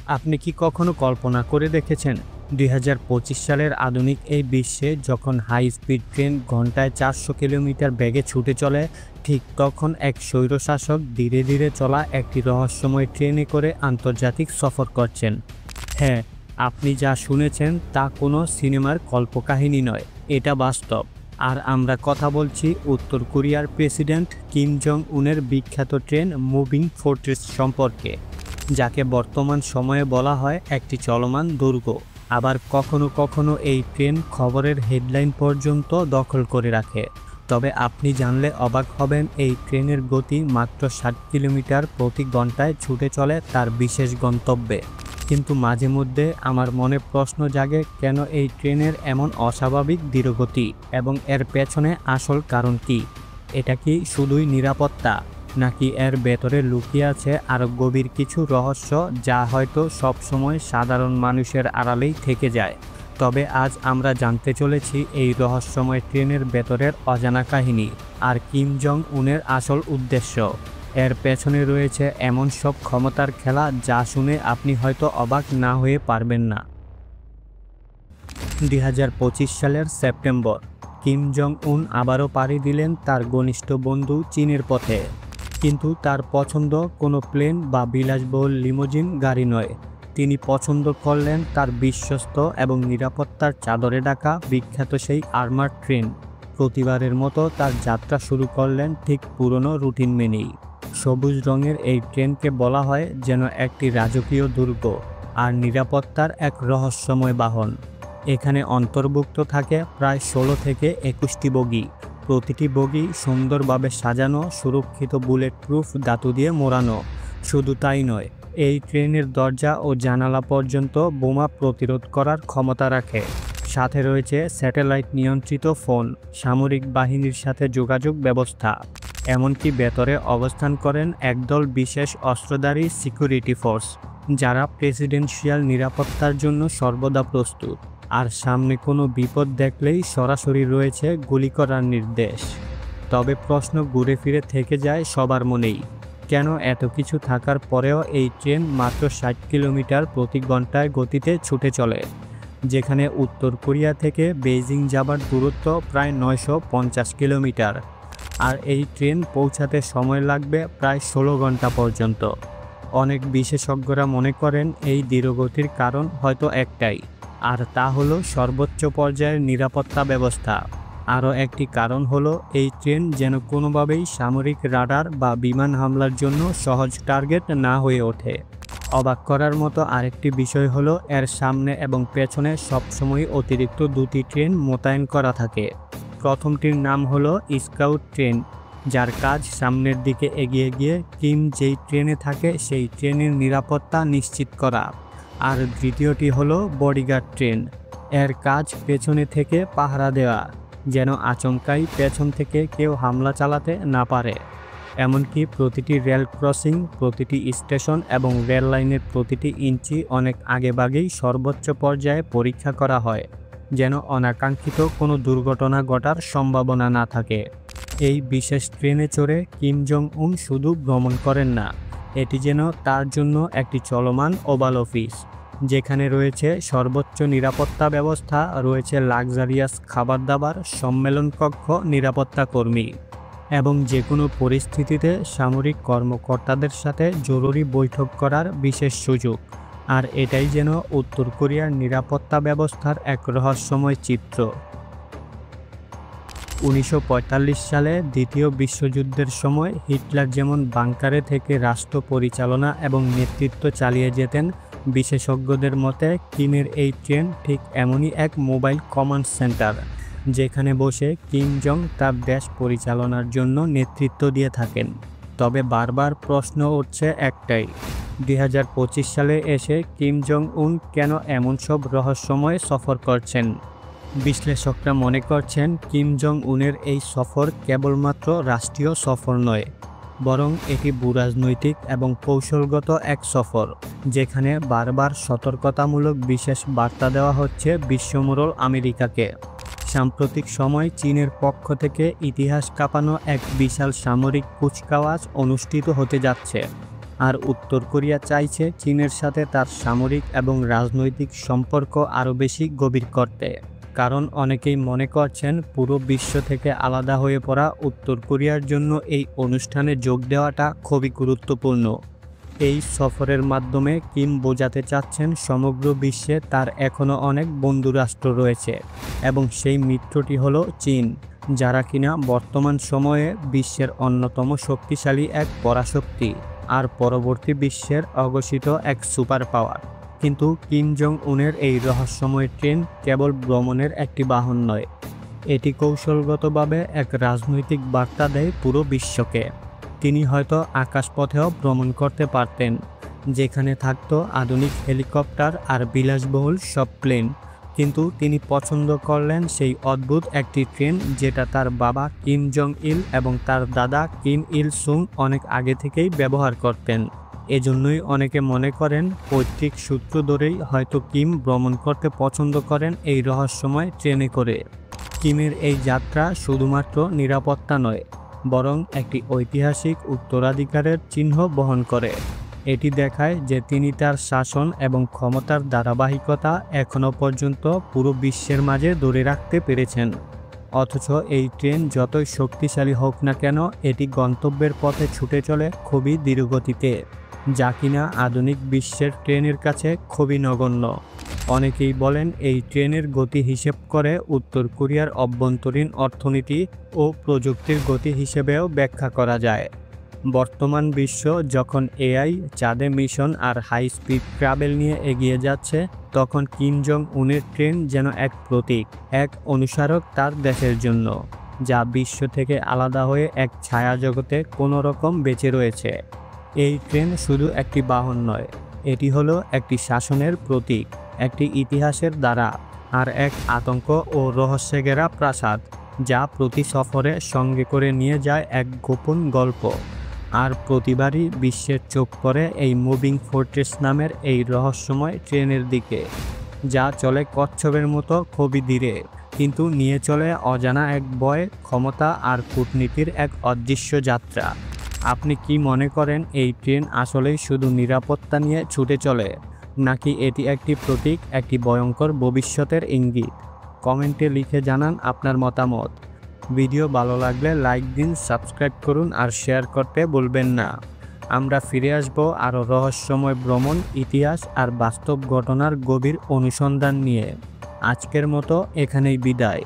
আপনি কি কখনো কল্পনা করে দেখেছেন ২০২৫ সালের আধুনিক এই বিশ্বে যখন হাই স্পিড ট্রেন ঘন্টায় ৪০০ কিলোমিটার বেগে ছুটে চলে, ঠিক তখন এক স্বৈরশাসক ধীরে ধীরে চলা একটি রহস্যময় ট্রেনে করে আন্তর্জাতিক সফর করছেন। হ্যাঁ, আপনি যা শুনেছেন তা কোনো সিনেমার কল্পকাহিনী নয়, এটা বাস্তব। আর আমরা কথা বলছি উত্তর কোরিয়ার প্রেসিডেন্ট কিম জং উনের বিখ্যাত ট্রেন মুভিং ফোর্ট্রেস সম্পর্কে, যাকে বর্তমান সময়ে বলা হয় একটি চলমান দুর্গ। আবার কখনো কখনো এই ট্রেন খবরের হেডলাইন পর্যন্ত দখল করে রাখে। তবে আপনি জানলে অবাক হবেন, এই ট্রেনের গতি মাত্র ৬০ কিলোমিটার প্রতি ঘন্টায় ছুটে চলে তার বিশেষ গন্তব্যে। কিন্তু মাঝে মধ্যে আমার মনে প্রশ্ন জাগে, কেন এই ট্রেনের এমন অস্বাভাবিক ধীরগতি এবং এর পেছনে আসল কারণ কি? এটা কি শুধুই নিরাপত্তা, নাকি এর ভেতরে লুকিয়ে আছে আরও গভীর কিছু রহস্য যা হয়তো সবসময় সাধারণ মানুষের আড়ালেই থেকে যায়? তবে আজ আমরা জানতে চলেছি এই রহস্যময় ট্রেনের ভেতরের অজানা কাহিনী আর কিম জং উনের আসল উদ্দেশ্য। এর পেছনে রয়েছে এমন সব ক্ষমতার খেলা যা শুনে আপনি হয়তো অবাক না হয়ে পারবেন না। ২০২৫ সালের সেপ্টেম্বর, কিম জং উন আবারও পাড়ি দিলেন তার ঘনিষ্ঠ বন্ধু চীনের পথে। কিন্তু তার পছন্দ কোনো প্লেন বা বিলাসবহুল লিমোজিন গাড়ি নয়। তিনি পছন্দ করলেন তার বিশ্বস্ত এবং নিরাপত্তার চাদরে ঢাকা বিখ্যাত সেই আর্মার ট্রেন। প্রতিবারের মতো তার যাত্রা শুরু করলেন ঠিক পুরনো রুটিন মেনেই। সবুজ রঙের এই ট্রেনকে বলা হয় যেন একটি রাজকীয় দুর্গ আর নিরাপত্তার এক রহস্যময় বাহন। এখানে অন্তর্ভুক্ত থাকে প্রায় ১৬ থেকে ২১টি বগি। প্রতিটি বগি সুন্দরভাবে সাজানো, সুরক্ষিত বুলেট প্রুফ ধাতু দিয়ে মোড়ানো। শুধু তাই নয়, এই ট্রেনের দরজা ও জানালা পর্যন্ত বোমা প্রতিরোধ করার ক্ষমতা রাখে। সাথে রয়েছে স্যাটেলাইট নিয়ন্ত্রিত ফোন, সামরিক বাহিনীর সাথে যোগাযোগ ব্যবস্থা, এমনকি ভেতরে অবস্থান করেন একদল বিশেষ অস্ত্রধারী সিকিউরিটি ফোর্স, যারা প্রেসিডেন্সিয়াল নিরাপত্তার জন্য সর্বদা প্রস্তুত। আর সামনে কোনো বিপদ দেখলেই সরাসরি রয়েছে গুলি করার নির্দেশ। তবে প্রশ্ন ঘুরে ফিরে থেকে যায় সবার মনেই, কেন এত কিছু থাকার পরেও এই ট্রেন মাত্র ৬০ কিলোমিটার প্রতি ঘন্টায় গতিতে ছুটে চলে, যেখানে উত্তর কোরিয়া থেকে বেইজিং যাবার দূরত্ব প্রায় ৯৫০ কিলোমিটার। আর এই ট্রেন পৌঁছাতে সময় লাগবে প্রায় ১৬ ঘন্টা পর্যন্ত। অনেক বিশেষজ্ঞরা মনে করেন এই ধীরগতির কারণ হয়তো একটাই, আর তা হলো সর্বোচ্চ পর্যায়ের নিরাপত্তা ব্যবস্থা। আরও একটি কারণ হলো এই ট্রেন যেন কোনোভাবেই সামরিক রাডার বা বিমান হামলার জন্য সহজ টার্গেট না হয়ে ওঠে। অবাক করার মতো আরেকটি বিষয় হলো এর সামনে এবং পেছনে সবসময় অতিরিক্ত দুটি ট্রেন মোতায়েন করা থাকে। প্রথমটির নাম হলো স্কাউট ট্রেন, যার কাজ সামনের দিকে এগিয়ে গিয়ে কিম যেই ট্রেনে থাকে সেই ট্রেনের নিরাপত্তা নিশ্চিত করা। আর দ্বিতীয়টি হলো বডিগার্ড ট্রেন, এর কাজ পেছনে থেকে পাহারা দেওয়া, যেন আচমকাই পেছন থেকে কেউ হামলা চালাতে না পারে। এমনকি প্রতিটি রেল ক্রসিং, প্রতিটি স্টেশন এবং রেল লাইনের প্রতিটি ইঞ্চি অনেক আগেভাগেই সর্বোচ্চ পর্যায়ে পরীক্ষা করা হয়, যেন অনাকাঙ্ক্ষিত কোনো দুর্ঘটনা ঘটার সম্ভাবনা না থাকে। এই বিশেষ ট্রেনে চড়ে কিম জং উন শুধু ভ্রমণ করেন না, এটি যেন তার জন্য একটি চলমান ওভাল অফিস, যেখানে রয়েছে সর্বোচ্চ নিরাপত্তা ব্যবস্থা, রয়েছে লাক্সারিয়াস খাবার দাবার, সম্মেলন কক্ষ, নিরাপত্তা কর্মী এবং যে কোনো পরিস্থিতিতে সামরিক কর্মকর্তাদের সাথে জরুরি বৈঠক করার বিশেষ সুযোগ। আর এটাই যেন উত্তর কোরিয়ার নিরাপত্তা ব্যবস্থার এক রহস্যময় চিত্র। ১৯৪৫ সালে দ্বিতীয় বিশ্বযুদ্ধের সময় হিটলার যেমন বাংকারে থেকে রাষ্ট্র পরিচালনা এবং নেতৃত্ব চালিয়ে যেতেন, বিশেষজ্ঞদের মতে কিমের এই ট্রেন ঠিক এমনই এক মোবাইল কমান্ড সেন্টার, যেখানে বসে কিম জং তার দেশ পরিচালনার জন্য নেতৃত্ব দিয়ে থাকেন। তবে বারবার প্রশ্ন উঠছে একটাই, ২০২৫ সালে এসে কিম জং উন কেন এমন সব রহস্যময় সফর করছেন? বিশ্লেষকরা মনে করছেন কিম জং উনের এই সফর কেবলমাত্র রাষ্ট্রীয় সফর নয়, বরং এটি ভূরাজনৈতিক এবং কৌশলগত এক সফর, যেখানে বারবার সতর্কতামূলক বিশেষ বার্তা দেওয়া হচ্ছে বিশ্বমোড়ল আমেরিকাকে। সাম্প্রতিক সময় চীনের পক্ষ থেকে ইতিহাস কাঁপানো এক বিশাল সামরিক কুচকাওয়াজ অনুষ্ঠিত হতে যাচ্ছে। আর উত্তর কোরিয়া চাইছে চীনের সাথে তার সামরিক এবং রাজনৈতিক সম্পর্ক আরও বেশি গভীর করতে। কারণ অনেকেই মনে করছেন পুরো বিশ্ব থেকে আলাদা হয়ে পড়া উত্তর কোরিয়ার জন্য এই অনুষ্ঠানে যোগ দেওয়াটা খুবই গুরুত্বপূর্ণ। এই সফরের মাধ্যমে কিম বোঝাতে চাচ্ছেন সমগ্র বিশ্বে তার এখনও অনেক বন্ধু রাষ্ট্র রয়েছে এবং সেই মিত্রটি হলো চীন, যারা কিনা বর্তমান সময়ে বিশ্বের অন্যতম শক্তিশালী এক পরাশক্তি আর পরবর্তী বিশ্বের অঘোষিত এক সুপার পাওয়ার। কিন্তু কিম জং উনের এই রহস্যময় ট্রেন কেবল ভ্রমণের একটি বাহন নয়, এটি কৌশলগতভাবে এক রাজনৈতিক বার্তা দেয় পুরো বিশ্বকে। তিনি হয়তো আকাশপথেও ভ্রমণ করতে পারতেন, যেখানে থাকতো আধুনিক হেলিকপ্টার আর বিলাসবহুল সব প্লেন, কিন্তু তিনি পছন্দ করলেন সেই অদ্ভুত একটি ট্রেন যেটা তার বাবা কিম জং ইল এবং তার দাদা কিম ইল সুং অনেক আগে থেকেই ব্যবহার করতেন। এজন্যই অনেকে মনে করেন পৈতৃক সূত্র ধরেই হয়তো কিম ভ্রমণ করতে পছন্দ করেন এই রহস্যময় ট্রেনে করে। কিমের এই যাত্রা শুধুমাত্র নিরাপত্তা নয়, বরং একটি ঐতিহাসিক উত্তরাধিকারের চিহ্ন বহন করে। এটি দেখায় যে তিনি তার শাসন এবং ক্ষমতার ধারাবাহিকতা এখনও পর্যন্ত পুরো বিশ্বের মাঝে ধরে রাখতে পেরেছেন। অথচ এই ট্রেন যতই শক্তিশালী হোক না কেন, এটি গন্তব্যের পথে ছুটে চলে খুবই ধীরগতিতে, যা কিনা আধুনিক বিশ্বের ট্রেনের কাছে খুবই নগণ্য। অনেকেই বলেন এই ট্রেনের গতি হিসেব করে উত্তর কোরিয়ার অভ্যন্তরীণ অর্থনীতি ও প্রযুক্তির গতি হিসেবেও ব্যাখ্যা করা যায়। বর্তমান বিশ্ব যখন এআই, চাঁদে মিশন আর হাই স্পিড ট্রাভেল নিয়ে এগিয়ে যাচ্ছে, তখন কিম জং উনের ট্রেন যেন এক প্রতীক, এক অনুস্মারক তার দেশের জন্য, যা বিশ্ব থেকে আলাদা হয়ে এক ছায়া জগতে কোনো রকম বেঁচে রয়েছে। এই ট্রেন শুধু একটি বাহন নয়, এটি হলো একটি শাসনের প্রতীক, একটি ইতিহাসের দ্বারা, আর এক আতঙ্ক ও রহস্যে ঘেরা প্রাসাদ, যা প্রতি সফরে সঙ্গে করে নিয়ে যায় এক গোপন গল্প। আর প্রতিবারই বিশ্বের চোখ পড়ে এই মুভিং ফোর্ট্রেস নামের এই রহস্যময় ট্রেনের দিকে, যা চলে কচ্ছপের মতো খুবই ধীরে, কিন্তু নিয়ে চলে অজানা এক ভয়, ক্ষমতা আর কূটনীতির এক অদৃশ্য যাত্রা। আপনি কি মনে করেন এই ট্রেন আসলেই শুধু নিরাপত্তা নিয়ে ছুটে চলে, নাকি এটি একটি প্রতীক, একটি ভয়ঙ্কর ভবিষ্যতের ইঙ্গিত? কমেন্টে লিখে জানান আপনার মতামত। ভিডিও ভালো লাগলে লাইক দিন, সাবস্ক্রাইব করুন আর শেয়ার করতে ভুলবেন না। আমরা ফিরে আসব আরও রহস্যময় ভ্রমণ, ইতিহাস আর বাস্তব ঘটনার গভীর অনুসন্ধান নিয়ে। আজকের মতো এখানেই বিদায়।